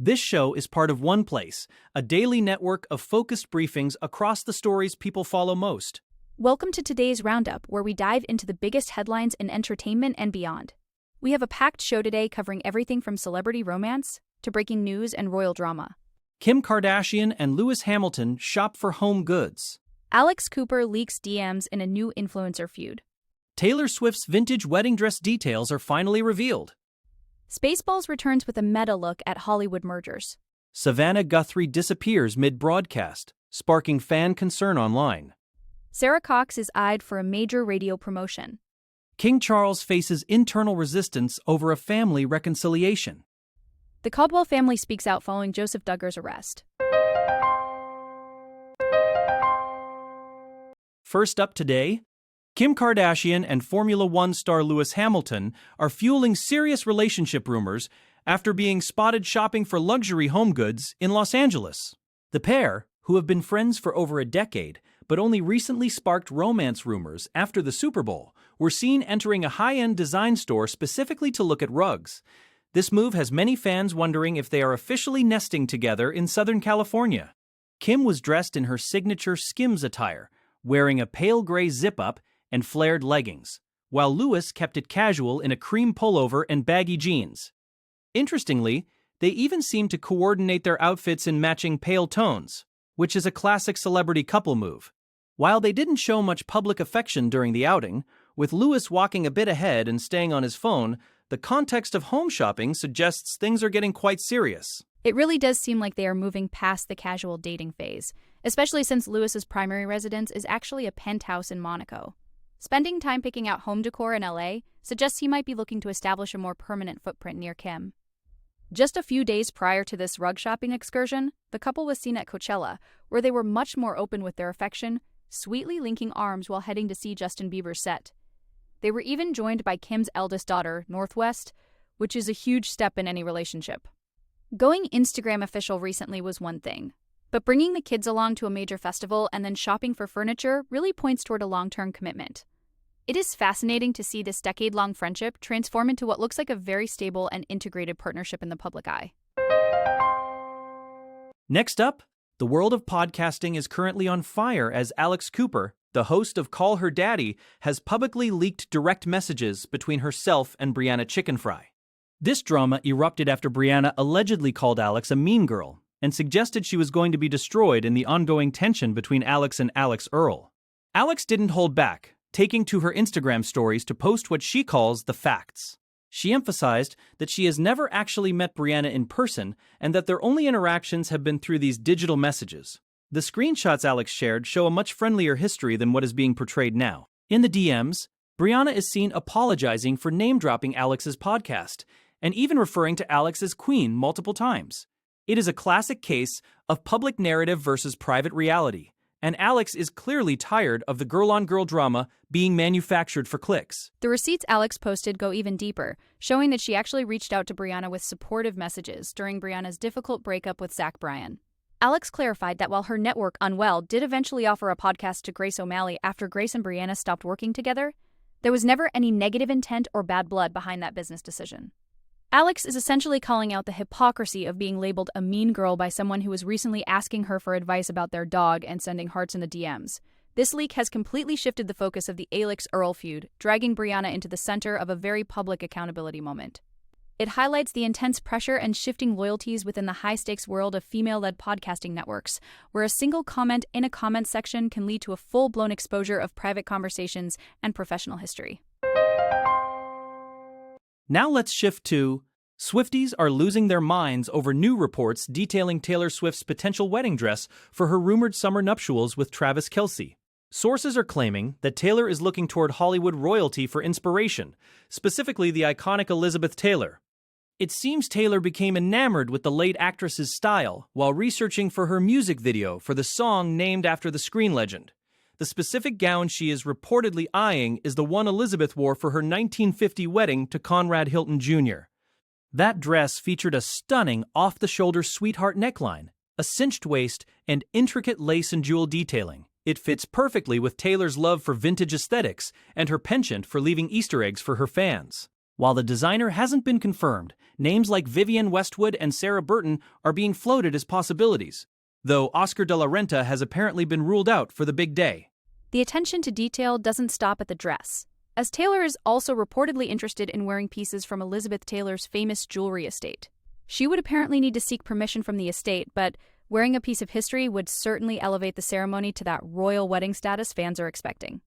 This show is part of OnePlace, a daily network of focused briefings across the stories people follow most. Welcome to today's roundup, where we dive into the biggest headlines in entertainment and beyond. We have a packed show today covering everything from celebrity romance to breaking news and royal drama. Kim Kardashian and Lewis Hamilton shop for home goods. Alex Cooper leaks DMs in a new influencer feud. Taylor Swift's vintage wedding dress details are finally revealed. Spaceballs returns with a meta look at Hollywood mergers. Savannah Guthrie disappears mid-broadcast, sparking fan concern online. Sarah Cox is eyed for a major radio promotion. King Charles faces internal resistance over a family reconciliation. The Caldwell family speaks out following Joseph Duggar's arrest. First up today, Kim Kardashian and Formula One star Lewis Hamilton are fueling serious relationship rumors after being spotted shopping for luxury home goods in Los Angeles. The pair, who have been friends for over a decade but only recently sparked romance rumors after the Super Bowl, were seen entering a high-end design store specifically to look at rugs. This move has many fans wondering if they are officially nesting together in Southern California. Kim was dressed in her signature Skims attire, wearing a pale gray zip-up and flared leggings, while Lewis kept it casual in a cream pullover and baggy jeans. Interestingly, they even seemed to coordinate their outfits in matching pale tones, which is a classic celebrity couple move. While they didn't show much public affection during the outing, with Lewis walking a bit ahead and staying on his phone, the context of home shopping suggests things are getting quite serious. It really does seem like they are moving past the casual dating phase, especially since Lewis's primary residence is actually a penthouse in Monaco. Spending time picking out home decor in LA suggests he might be looking to establish a more permanent footprint near Kim. Just a few days prior to this rug shopping excursion, the couple was seen at Coachella, where they were much more open with their affection, sweetly linking arms while heading to see Justin Bieber's set. They were even joined by Kim's eldest daughter, Northwest, which is a huge step in any relationship. Going Instagram official recently was one thing, but bringing the kids along to a major festival and then shopping for furniture really points toward a long-term commitment. It is fascinating to see this decade-long friendship transform into what looks like a very stable and integrated partnership in the public eye. Next up, the world of podcasting is currently on fire as Alex Cooper, the host of Call Her Daddy, has publicly leaked direct messages between herself and Brianna Chickenfry. This drama erupted after Brianna allegedly called Alex a mean girl and suggested she was going to be destroyed in the ongoing tension between Alex and Alex Earl. Alex didn't hold back, taking to her Instagram stories to post what she calls the facts. She emphasized that she has never actually met Brianna in person and that their only interactions have been through these digital messages. The screenshots Alex shared show a much friendlier history than what is being portrayed now. In the DMs, Brianna is seen apologizing for name-dropping Alex's podcast and even referring to Alex as queen multiple times. It is a classic case of public narrative versus private reality, and Alex is clearly tired of the girl-on-girl drama being manufactured for clicks. The receipts Alex posted go even deeper, showing that she actually reached out to Brianna with supportive messages during Brianna's difficult breakup with Zach Bryan. Alex clarified that while her network Unwell did eventually offer a podcast to Grace O'Malley after Grace and Brianna stopped working together, there was never any negative intent or bad blood behind that business decision. Alex is essentially calling out the hypocrisy of being labeled a mean girl by someone who was recently asking her for advice about their dog and sending hearts in the DMs. This leak has completely shifted the focus of the Alex-Earl feud, dragging Brianna into the center of a very public accountability moment. It highlights the intense pressure and shifting loyalties within the high-stakes world of female-led podcasting networks, where a single comment in a comment section can lead to a full-blown exposure of private conversations and professional history. Now let's shift to Swifties are losing their minds over new reports detailing Taylor Swift's potential wedding dress for her rumored summer nuptials with Travis Kelce. Sources are claiming that Taylor is looking toward Hollywood royalty for inspiration, specifically the iconic Elizabeth Taylor. It seems Taylor became enamored with the late actress's style while researching for her music video for the song named after the screen legend. The specific gown she is reportedly eyeing is the one Elizabeth wore for her 1950 wedding to Conrad Hilton Jr. That dress featured a stunning off-the-shoulder sweetheart neckline, a cinched waist, and intricate lace and jewel detailing. It fits perfectly with Taylor's love for vintage aesthetics and her penchant for leaving Easter eggs for her fans. While the designer hasn't been confirmed, names like Vivienne Westwood and Sarah Burton are being floated as possibilities, though Oscar de la Renta has apparently been ruled out for the big day. The attention to detail doesn't stop at the dress, as Taylor is also reportedly interested in wearing pieces from Elizabeth Taylor's famous jewelry estate. She would apparently need to seek permission from the estate, but wearing a piece of history would certainly elevate the ceremony to that royal wedding status fans are expecting.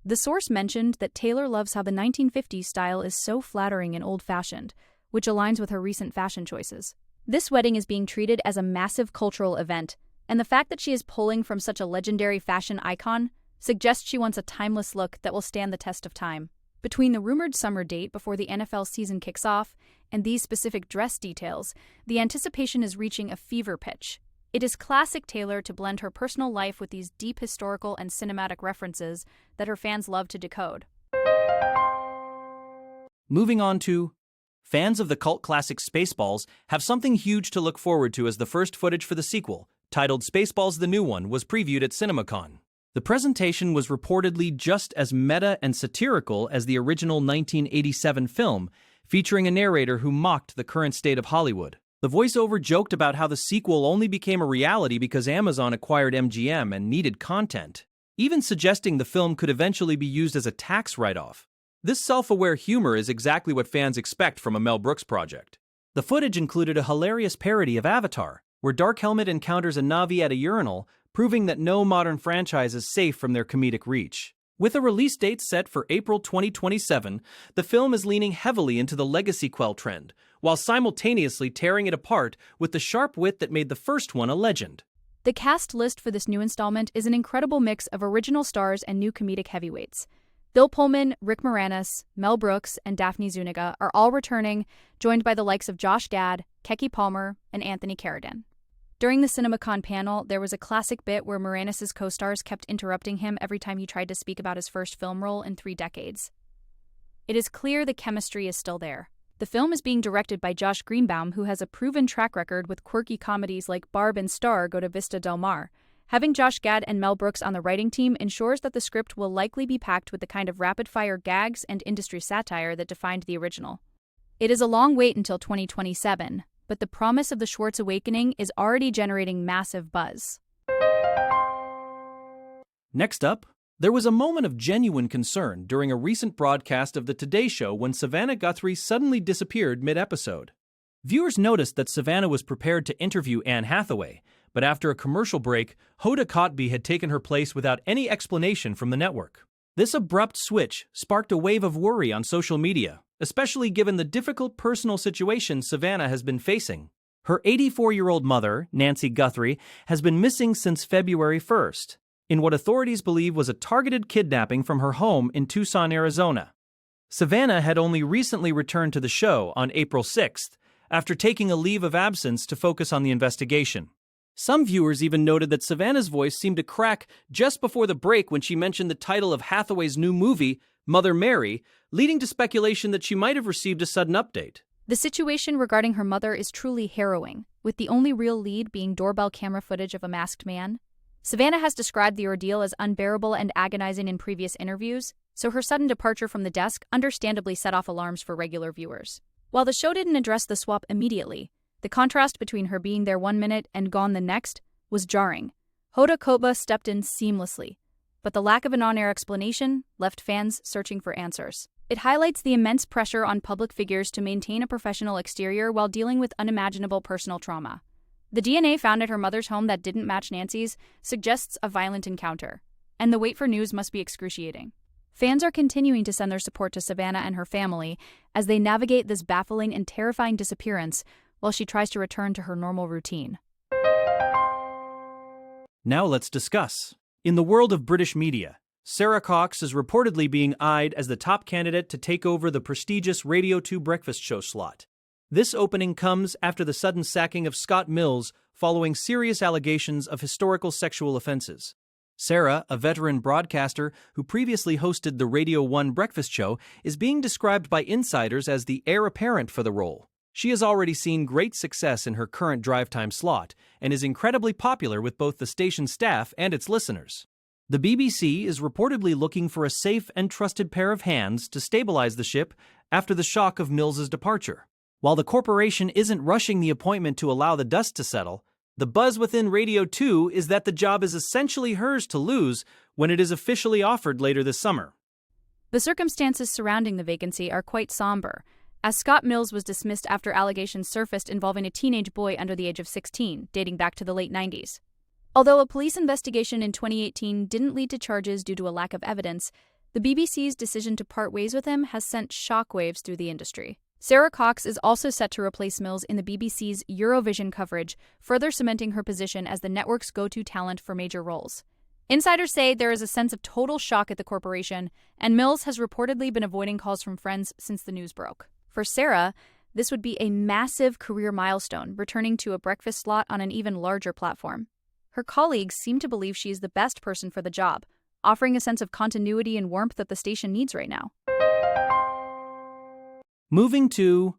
The source mentioned that Taylor loves how the 1950s style is so flattering and old-fashioned, which aligns with her recent fashion choices. This wedding is being treated as a massive cultural event, and the fact that she is pulling from such a legendary fashion icon suggests she wants a timeless look that will stand the test of time. Between the rumored summer date before the NFL season kicks off and these specific dress details, the anticipation is reaching a fever pitch. It is classic Taylor to blend her personal life with these deep historical and cinematic references that her fans love to decode. Moving on to, fans of the cult classic Spaceballs have something huge to look forward to as the first footage for the sequel, titled Spaceballs the New One, was previewed at CinemaCon. The presentation was reportedly just as meta and satirical as the original 1987 film, featuring a narrator who mocked the current state of Hollywood. The voiceover joked about how the sequel only became a reality because Amazon acquired MGM and needed content, even suggesting the film could eventually be used as a tax write-off. This self-aware humor is exactly what fans expect from a Mel Brooks project. The footage included a hilarious parody of Avatar, where Dark Helmet encounters a Na'vi at a urinal, proving that no modern franchise is safe from their comedic reach. With a release date set for April 2027, the film is leaning heavily into the legacy quel trend, while simultaneously tearing it apart with the sharp wit that made the first one a legend. The cast list for this new installment is an incredible mix of original stars and new comedic heavyweights. Bill Pullman, Rick Moranis, Mel Brooks, and Daphne Zuniga are all returning, joined by the likes of Josh Gad, Keke Palmer, and Anthony Carradine. During the CinemaCon panel, there was a classic bit where Moranis' co-stars kept interrupting him every time he tried to speak about his first film role in 3 decades. It is clear the chemistry is still there. The film is being directed by Josh Greenbaum, who has a proven track record with quirky comedies like Barb and Star Go to Vista Del Mar. Having Josh Gad and Mel Brooks on the writing team ensures that the script will likely be packed with the kind of rapid-fire gags and industry satire that defined the original. It is a long wait until 2027, but the promise of the Schwartz Awakening is already generating massive buzz. Next up, there was a moment of genuine concern during a recent broadcast of The Today Show when Savannah Guthrie suddenly disappeared mid-episode. Viewers noticed that Savannah was prepared to interview Anne Hathaway, but after a commercial break, Hoda Kotb had taken her place without any explanation from the network. This abrupt switch sparked a wave of worry on social media, especially given the difficult personal situation Savannah has been facing. Her 84-year-old mother, Nancy Guthrie, has been missing since February 1st, in what authorities believe was a targeted kidnapping from her home in Tucson, Arizona. Savannah had only recently returned to the show on April 6th, after taking a leave of absence to focus on the investigation. Some viewers even noted that Savannah's voice seemed to crack just before the break when she mentioned the title of Hathaway's new movie, Mother Mary, leading to speculation that she might have received a sudden update. The situation regarding her mother is truly harrowing, with the only real lead being doorbell camera footage of a masked man. Savannah has described the ordeal as unbearable and agonizing in previous interviews, so her sudden departure from the desk understandably set off alarms for regular viewers. While the show didn't address the swap immediately, the contrast between her being there 1 minute and gone the next was jarring. Hoda Kotb stepped in seamlessly, but the lack of an on-air explanation left fans searching for answers. It highlights the immense pressure on public figures to maintain a professional exterior while dealing with unimaginable personal trauma. The DNA found at her mother's home that didn't match Nancy's suggests a violent encounter, and the wait for news must be excruciating. Fans are continuing to send their support to Savannah and her family as they navigate this baffling and terrifying disappearance while she tries to return to her normal routine. Now let's discuss. In the world of British media, Sarah Cox is reportedly being eyed as the top candidate to take over the prestigious Radio 2 breakfast show slot. This opening comes after the sudden sacking of Scott Mills following serious allegations of historical sexual offenses. Sarah, a veteran broadcaster who previously hosted the Radio 1 breakfast show, is being described by insiders as the heir apparent for the role. She has already seen great success in her current drive time slot and is incredibly popular with both the station staff and its listeners. The BBC is reportedly looking for a safe and trusted pair of hands to stabilize the ship after the shock of Mills's departure. While the corporation isn't rushing the appointment to allow the dust to settle, the buzz within Radio 2 is that the job is essentially hers to lose when it is officially offered later this summer. The circumstances surrounding the vacancy are quite somber, as Scott Mills was dismissed after allegations surfaced involving a teenage boy under the age of 16, dating back to the late 90s. Although a police investigation in 2018 didn't lead to charges due to a lack of evidence, the BBC's decision to part ways with him has sent shockwaves through the industry. Sarah Cox is also set to replace Mills in the BBC's Eurovision coverage, further cementing her position as the network's go-to talent for major roles. Insiders say there is a sense of total shock at the corporation, and Mills has reportedly been avoiding calls from friends since the news broke. For Sarah, this would be a massive career milestone, returning to a breakfast slot on an even larger platform. Her colleagues seem to believe she is the best person for the job, offering a sense of continuity and warmth that the station needs right now. Moving to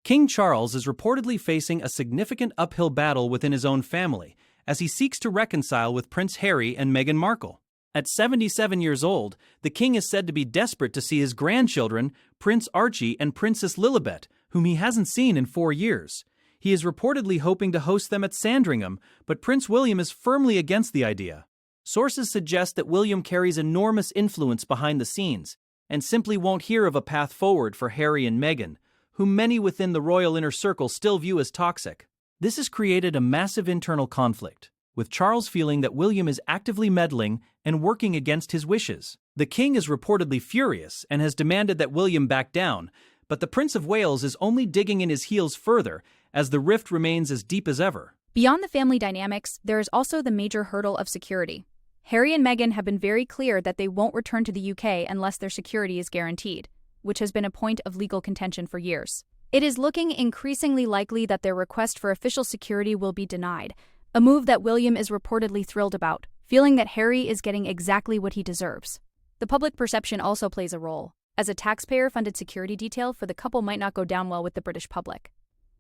King Charles is reportedly facing a significant uphill battle within his own family as he seeks to reconcile with Prince Harry and Meghan Markle. At 77 years old, the king is said to be desperate to see his grandchildren, Prince Archie and Princess Lilibet, whom he hasn't seen in 4 years. He is reportedly hoping to host them at Sandringham, but Prince William is firmly against the idea. Sources suggest that William carries enormous influence behind the scenes and simply won't hear of a path forward for Harry and Meghan, whom many within the royal inner circle still view as toxic. This has created a massive internal conflict, with Charles feeling that William is actively meddling and working against his wishes. The king is reportedly furious and has demanded that William back down, but the Prince of Wales is only digging in his heels further as the rift remains as deep as ever. Beyond the family dynamics, there is also the major hurdle of security. Harry and Meghan have been very clear that they won't return to the UK unless their security is guaranteed, which has been a point of legal contention for years. It is looking increasingly likely that their request for official security will be denied, a move that William is reportedly thrilled about, feeling that Harry is getting exactly what he deserves. The public perception also plays a role, as a taxpayer-funded security detail for the couple might not go down well with the British public.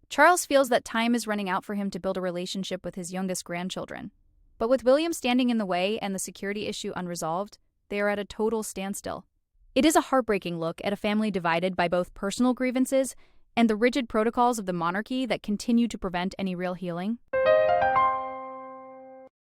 Charles feels that time is running out for him to build a relationship with his youngest grandchildren. But with William standing in the way and the security issue unresolved, they are at a total standstill. It is a heartbreaking look at a family divided by both personal grievances and the rigid protocols of the monarchy that continue to prevent any real healing.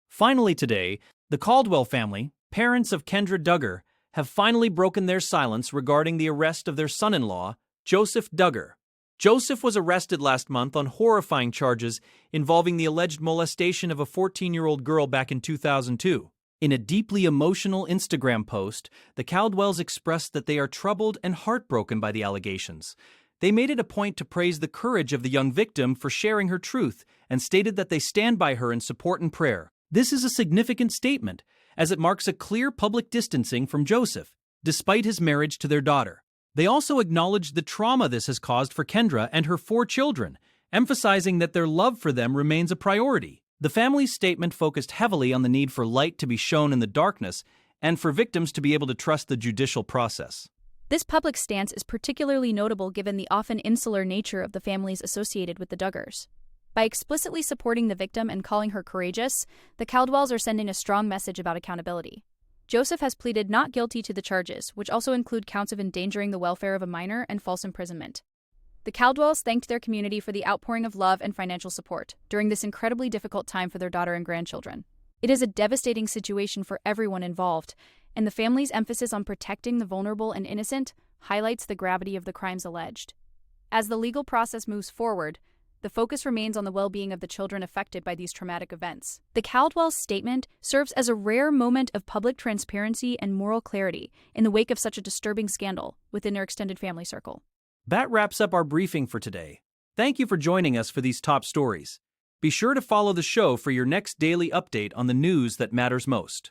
Finally today, the Caldwell family, parents of Kendra Duggar, have finally broken their silence regarding the arrest of their son-in-law, Joseph Duggar. Joseph was arrested last month on horrifying charges involving the alleged molestation of a 14-year-old girl back in 2002. In a deeply emotional Instagram post, the Caldwells expressed that they are troubled and heartbroken by the allegations. They made it a point to praise the courage of the young victim for sharing her truth and stated that they stand by her in support and prayer. This is a significant statement, as it marks a clear public distancing from Joseph, despite his marriage to their daughter. They also acknowledged the trauma this has caused for Kendra and her 4 children, emphasizing that their love for them remains a priority. The family's statement focused heavily on the need for light to be shown in the darkness and for victims to be able to trust the judicial process. This public stance is particularly notable given the often insular nature of the families associated with the Duggars. By explicitly supporting the victim and calling her courageous, the Caldwells are sending a strong message about accountability. Joseph has pleaded not guilty to the charges, which also include counts of endangering the welfare of a minor and false imprisonment. The Caldwells thanked their community for the outpouring of love and financial support during this incredibly difficult time for their daughter and grandchildren. It is a devastating situation for everyone involved, and the family's emphasis on protecting the vulnerable and innocent highlights the gravity of the crimes alleged. As the legal process moves forward, the focus remains on the well-being of the children affected by these traumatic events. The Caldwell statement serves as a rare moment of public transparency and moral clarity in the wake of such a disturbing scandal within their extended family circle. That wraps up our briefing for today. Thank you for joining us for these top stories. Be sure to follow the show for your next daily update on the news that matters most.